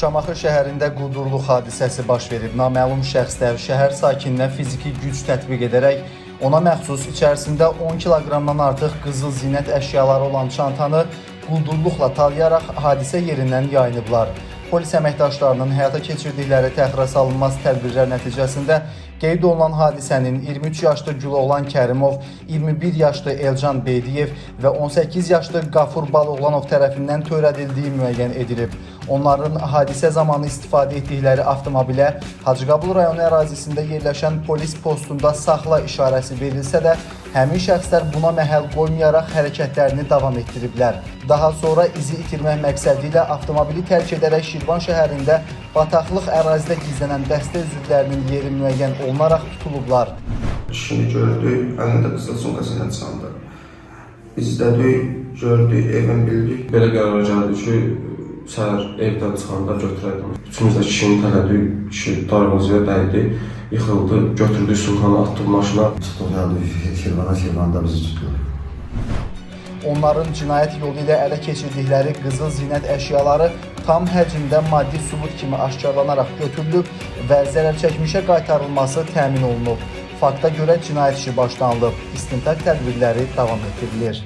Şamaxı şəhərində quldurluq hadisəsi baş verib. Naməlum şəxslər şəhər sakininə fiziki güc tətbiq edərək ona məxsus içərisində 10 kiloqramdan artıq qızıl zinət əşyaları olan çantanı quldurluqla talayaraq hadisə yerindən yayınıblar. Polis əməkdaşlarının həyata keçirdikləri təxirə salınmaz tədbirlər nəticəsində qeyd olunan hadisənin 23 yaşlı Güloğlan Kərimov, 21 yaşlı Elcan Beydiyev və 18 yaşlı Qafur Baloğlanov tərəfindən törədildiyi müəyyən edilib. Onların hadisə zamanı istifadə etdikləri avtomobilə Hacıqabul rayonu ərazisində yerləşən polis postunda saxla işarəsi verilsə də, həmin şəxslər buna məhəl qoymayaraq hərəkətlərini davam etdiriblər. Daha sonra izi itirmək məqsədi ilə avtomobili tərk edərək Şirvan şəhərində bataqlıq ərazidə gizlənən dəstə üzvlərinin yeri müəyyən olunaraq tutulublar. Kişini gördük, əlində qızıl sumkasıyla çıxandı. İzlədik, gördük, evin bildik. Belə qərar gəldi ki, səhər evdən çıxanda götürərdim. Üçümüz də kişini tələdik, kişi darğacıya dəydi, yıxıldı, götürdük sumkanı, atdıq maşına. Çıxdıq, gəldik Şirvanda bizi tutdular. Onların cinayət yolu ilə ələ keçirdikləri qızıl zinət əşyaları tam həcmdə maddi sübut kimi aşkarlanaraq götürülüb və zərərçəkmişə qaytarılması təmin olunub. Fakta görə cinayət işi başlanılıb, istintaq tədbirləri davam etdirilir.